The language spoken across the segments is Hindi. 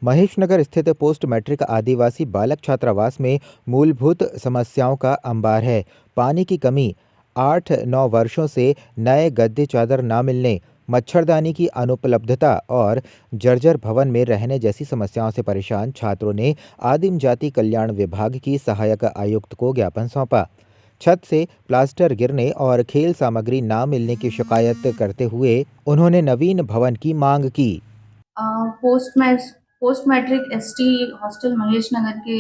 महेशनगर स्थित पोस्ट मैट्रिक आदिवासी बालक छात्रावास में मूलभूत समस्याओं का अंबार है। पानी की कमी, 8-9 वर्षों से नए गद्दे चादर न मिलने, मच्छरदानी की अनुपलब्धता और जर्जर भवन में रहने जैसी समस्याओं से परेशान छात्रों ने आदिम जाति कल्याण विभाग की सहायक आयुक्त को ज्ञापन सौंपा। छत से प्लास्टर गिरने और खेल सामग्री न मिलने की शिकायत करते हुए उन्होंने नवीन भवन की मांग की। Post matric ST hostel Mahesh Nagar के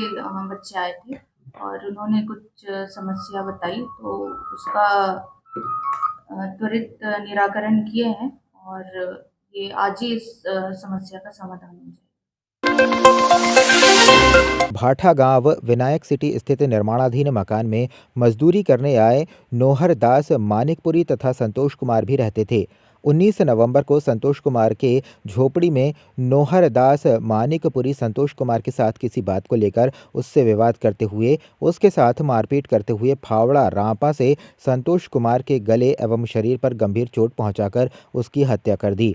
बच्चे आए थे और उन्होंने कुछ समस्या बताई, तो उसका त्वरित निराकरण किए हैं और ये आज ही इस समस्या का समाधान हो जाए। भाठा गांव विनायक सिटी स्थित निर्माणाधीन मकान में मजदूरी करने आए नोहर दास मानिकपुरी तथा संतोष कुमार भी रहते थे। 19 नवंबर को संतोष कुमार के झोपड़ी में नोहर दास मानिकपुरी संतोष कुमार के साथ किसी बात को लेकर उससे विवाद करते हुए उसके साथ मारपीट करते हुए फावड़ा रांपा से संतोष कुमार के गले एवं शरीर पर गंभीर चोट पहुंचाकर उसकी हत्या कर दी।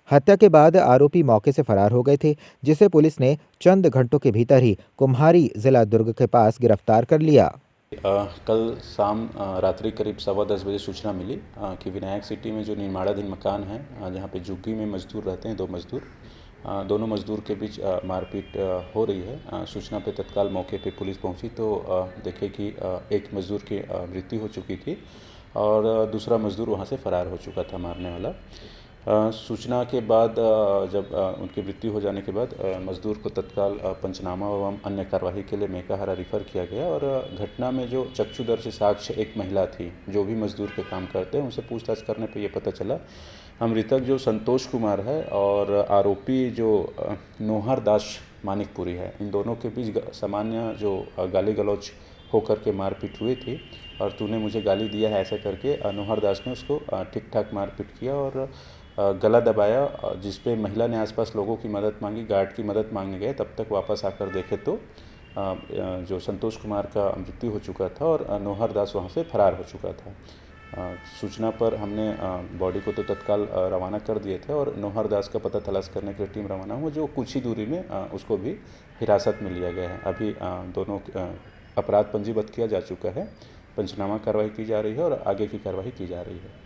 हत्या के बाद आरोपी मौके से फरार हो गए थे, जिसे पुलिस ने चंद घंटों के भीतर ही कुम्हारी जिला दुर्ग के पास गिरफ्तार कर लिया। कल शाम रात्रि करीब 10:15 बजे सूचना मिली कि विनायक सिटी में जो निर्माणाधीन मकान है, जहाँ पे झुग्गी में मजदूर रहते हैं, दो मजदूर, दोनों मजदूर के बीच मारपीट हो रही है। सूचना पे तत्काल मौके पे पुलिस पहुंची तो देखे कि एक मजदूर की मृत्यु हो चुकी थी और दूसरा मजदूर वहां से फरार हो चुका था मारने वाला। सूचना के बाद जब उनकी मृत्यु हो जाने के बाद मजदूर को तत्काल पंचनामा एवं अन्य कार्रवाई के लिए मेकाहारा रिफ़र किया गया और घटना में जो चक्षुदर्शी साक्ष्य एक महिला थी जो भी मजदूर के काम करते हैं, उनसे पूछताछ करने पे ये पता चला मृतक जो संतोष कुमार है और आरोपी जो नोहर दास मानिकपुरी है, इन दोनों के बीच सामान्य जो गाली गलौज होकर के मारपीट हुई थी और तूने मुझे गाली दिया है ऐसा करके नोहर दास ने उसको ठीक ठाक मारपीट किया और गला दबाया, जिस पे महिला ने आसपास लोगों की मदद मांगी, गार्ड की मदद मांगने गए, तब तक वापस आकर देखे तो जो संतोष कुमार का मृत्यु हो चुका था और नोहर दास वहाँ से फरार हो चुका था। सूचना पर हमने बॉडी को तो तत्काल रवाना कर दिए थे और नोहर दास का पता तलाश करने के लिए टीम रवाना हुआ, जो कुछ ही दूरी में उसको भी हिरासत में लिया गया है। अभी दोनों अपराध पंजीबद्ध किया जा चुका है, पंचनामा कार्रवाई की जा रही है और आगे की कार्रवाई की जा रही है।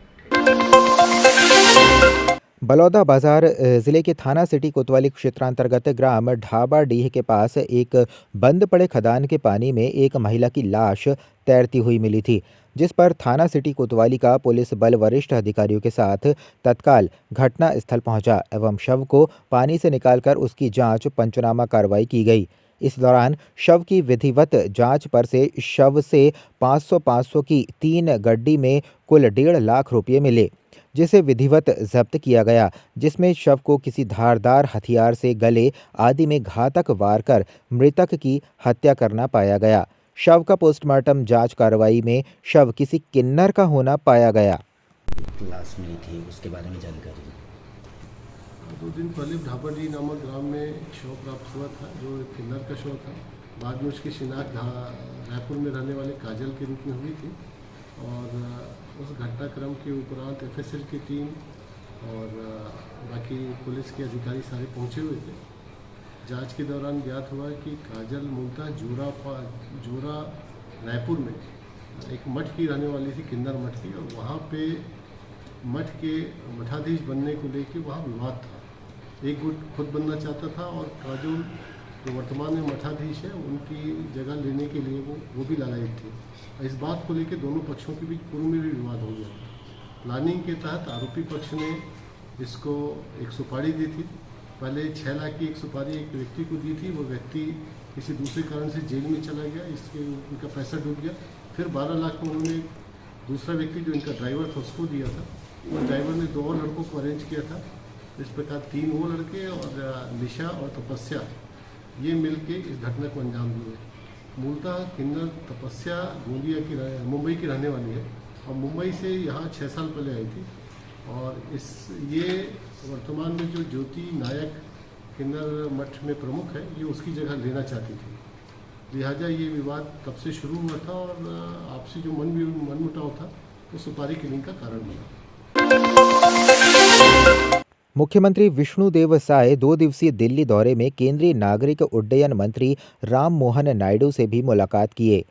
बलौदा बाजार जिले के थाना सिटी कोतवाली क्षेत्रांतर्गत ग्राम ढाबाडीह के पास एक बंद पड़े खदान के पानी में एक महिला की लाश तैरती हुई मिली थी, जिस पर थाना सिटी कोतवाली का पुलिस बल वरिष्ठ अधिकारियों के साथ तत्काल घटना स्थल पहुंचा एवं शव को पानी से निकालकर उसकी जांच पंचनामा कार्रवाई की गई। इस दौरान शव की विधिवत जांच पर से शव से 500-500 की 3 गड्डी में कुल 1.5 लाख रुपये मिले, जिसे विधिवत जब्त किया गया, जिसमें शव को किसी धारदार हथियार से गले आदि में घातक वार कर मृतक की हत्या करना पाया गया। शव का पोस्टमार्टम जांच कार्रवाई में शव किसी किन्नर का होना पाया गया। लाश मिली थी, उसके बारे में जानकारी। 2 दिन पहले ढाबाडी नामक ग्राम में एक शव प्राप्त हुआ था जो एक किन्नर का शव था। बाद में उसकी शिनाख्त रायपुर में रहने वाले काजल के रूप में हुई थी और उस घटनाक्रम के उपरांत एफएसएल की टीम और बाकी पुलिस के अधिकारी सारे पहुंचे हुए थे। जांच के दौरान ज्ञात हुआ कि काजल मूलतः जोरा रायपुर में एक मठ की रहने वाली थी, किन्नर मठ की, और वहाँ पे मठ के मठाधीश बनने को लेकर वहाँ विवाद था। एक गुट खुद बनना चाहता था और काजल जो वर्तमान में मठाधीश है उनकी जगह लेने के लिए वो भी लालायित थी। इस बात को लेकर दोनों पक्षों के बीच पूर्व में भी विवाद हो गया। प्लानिंग के तहत आरोपी पक्ष ने इसको एक सुपारी दी थी। पहले 6 लाख की एक सुपारी एक व्यक्ति को दी थी, वो व्यक्ति किसी दूसरे कारण से जेल में चला गया, इसके उनका पैसा डूब गया। फिर 12 लाख में उन्होंने दूसरा व्यक्ति जो इनका ड्राइवर था उसको दिया था। वो ड्राइवर ने 2 और लड़कों को अरेंज किया था। इस प्रकार 3 वो लड़के और निशा और तपस्या ये मिलके इस घटना को अंजाम दिए। मूलतः किन्नर तपस्या गोंदिया की मुंबई की रहने वाली है और मुंबई से यहाँ 6 साल पहले आई थी और ये वर्तमान में जो ज्योति नायक किन्नर मठ में प्रमुख है, ये उसकी जगह लेना चाहती थी। लिहाजा ये विवाद तब से शुरू हुआ था और आपसी जो मनमुटाव था वो सुपारी किलिंग का कारण बना। मुख्यमंत्री विष्णुदेव साय 2 दिवसीय दिल्ली दौरे में केंद्रीय नागरिक उड्डयन मंत्री राम मोहन नायडू से भी मुलाकात किए।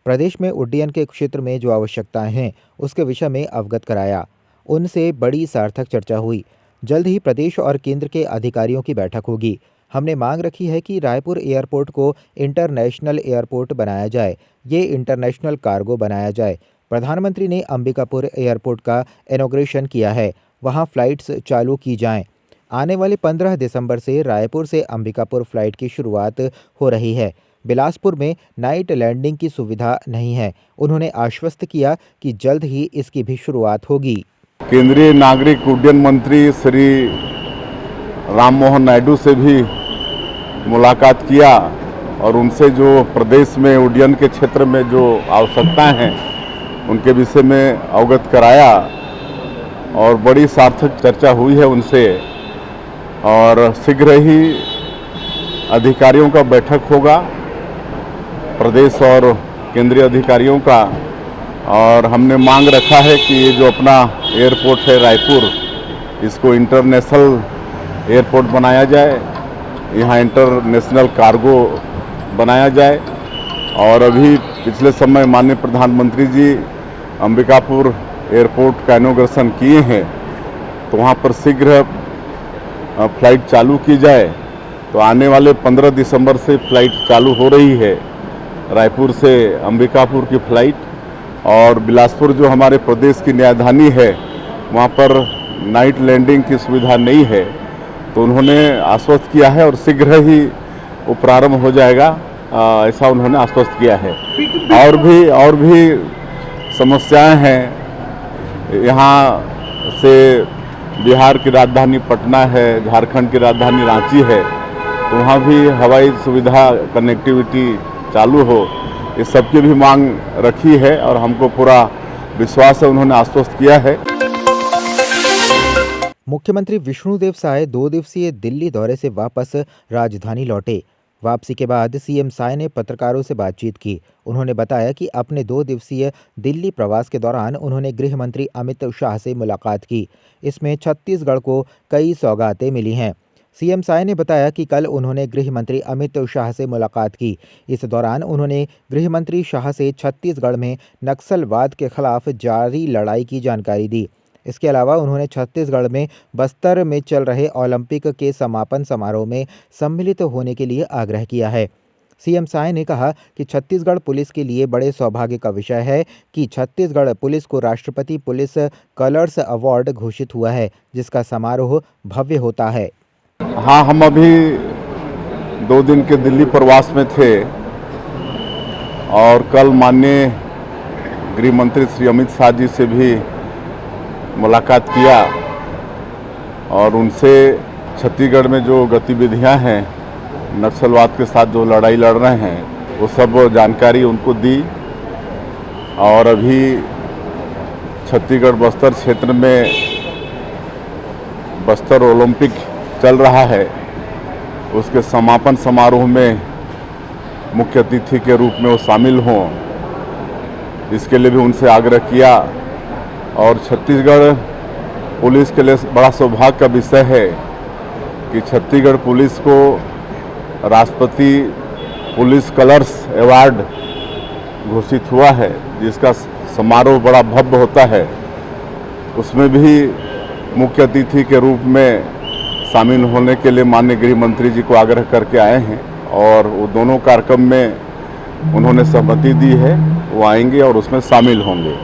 प्रदेश में उड्डयन के क्षेत्र में जो आवश्यकताएं हैं उसके विषय में अवगत कराया। उनसे बड़ी सार्थक चर्चा हुई। जल्द ही प्रदेश और केंद्र के अधिकारियों की बैठक होगी। हमने मांग रखी है कि रायपुर एयरपोर्ट को इंटरनेशनल एयरपोर्ट बनाया जाए, ये इंटरनेशनल कार्गो बनाया जाए। प्रधानमंत्री ने अंबिकापुर एयरपोर्ट का इनॉग्रेशन किया है, वहां फ्लाइट्स चालू की जाएं। आने वाले 15 दिसंबर से रायपुर से अंबिकापुर फ्लाइट की शुरुआत हो रही है। बिलासपुर में नाइट लैंडिंग की सुविधा नहीं है। उन्होंने आश्वस्त किया कि जल्द ही इसकी भी शुरुआत होगी। केंद्रीय नागरिक उड्डयन मंत्री श्री राम मोहन नायडू से भी मुलाकात किया और उनसे जो प्रदेश में उड्डयन के क्षेत्र में जो आवश्यकताएं हैं उनके विषय में अवगत कराया और बड़ी सार्थक चर्चा हुई है उनसे। और शीघ्र ही अधिकारियों का बैठक होगा, प्रदेश और केंद्रीय अधिकारियों का। और हमने मांग रखा है कि ये जो अपना एयरपोर्ट है रायपुर, इसको इंटरनेशनल एयरपोर्ट बनाया जाए, यहाँ इंटरनेशनल कार्गो बनाया जाए। और अभी पिछले समय माननीय प्रधानमंत्री जी अंबिकापुर एयरपोर्ट का इनॉग्रेशन किए हैं, तो वहाँ पर शीघ्र फ्लाइट चालू की जाए। तो आने वाले 15 दिसंबर से फ्लाइट चालू हो रही है, रायपुर से अंबिकापुर की फ्लाइट। और बिलासपुर जो हमारे प्रदेश की राजधानी है, वहाँ पर नाइट लैंडिंग की सुविधा नहीं है, तो उन्होंने आश्वस्त किया है और शीघ्र ही वो प्रारंभ हो जाएगा, ऐसा उन्होंने आश्वस्त किया है। और भी समस्याएं हैं। यहाँ से बिहार की राजधानी पटना है, झारखंड की राजधानी रांची है, तो वहाँ भी हवाई सुविधा कनेक्टिविटी चालू हो, इस सब की भी मांग रखी है और हमको पूरा विश्वास है, उन्होंने आश्वस्त किया है। मुख्यमंत्री विष्णुदेव साय 2 दिवसीय दिल्ली दौरे से वापस राजधानी लौटे। वापसी के बाद सीएम साय ने पत्रकारों से बातचीत की। उन्होंने बताया कि अपने 2 दिवसीय दिल्ली प्रवास के दौरान उन्होंने गृह मंत्री अमित शाह से मुलाकात की। इसमें छत्तीसगढ़ को कई सौगातें मिली हैं। सीएम साय ने बताया कि कल उन्होंने गृह मंत्री अमित शाह से मुलाकात की। इस दौरान उन्होंने गृह मंत्री शाह से छत्तीसगढ़ में नक्सलवाद के खिलाफ जारी लड़ाई की जानकारी दी। इसके अलावा उन्होंने छत्तीसगढ़ में बस्तर में चल रहे ओलंपिक के समापन समारोह में सम्मिलित होने के लिए आग्रह किया है। सीएम साय ने कहा कि छत्तीसगढ़ पुलिस के लिए बड़े सौभाग्य का विषय है कि छत्तीसगढ़ पुलिस को राष्ट्रपति पुलिस कलर्स अवार्ड घोषित हुआ है, जिसका समारोह भव्य होता है। हाँ, हम अभी 2 दिन के दिल्ली प्रवास में थे और कल माननीय गृह मंत्री श्री अमित शाह जी से भी मुलाकात किया और उनसे छत्तीसगढ़ में जो गतिविधियां हैं, नक्सलवाद के साथ जो लड़ाई लड़ रहे हैं, वो सब जानकारी उनको दी। और अभी छत्तीसगढ़ बस्तर क्षेत्र में बस्तर ओलंपिक चल रहा है, उसके समापन समारोह में मुख्य अतिथि के रूप में वो शामिल हों, इसके लिए भी उनसे आग्रह किया। और छत्तीसगढ़ पुलिस के लिए बड़ा सौभाग्य का विषय है कि छत्तीसगढ़ पुलिस को राष्ट्रपति पुलिस कलर्स अवार्ड घोषित हुआ है, जिसका समारोह बड़ा भव्य होता है। उसमें भी मुख्य अतिथि के रूप में शामिल होने के लिए माननीय गृह मंत्री जी को आग्रह करके आए हैं और वो दोनों कार्यक्रम में उन्होंने सहमति दी है, वो आएंगे और उसमें शामिल होंगे।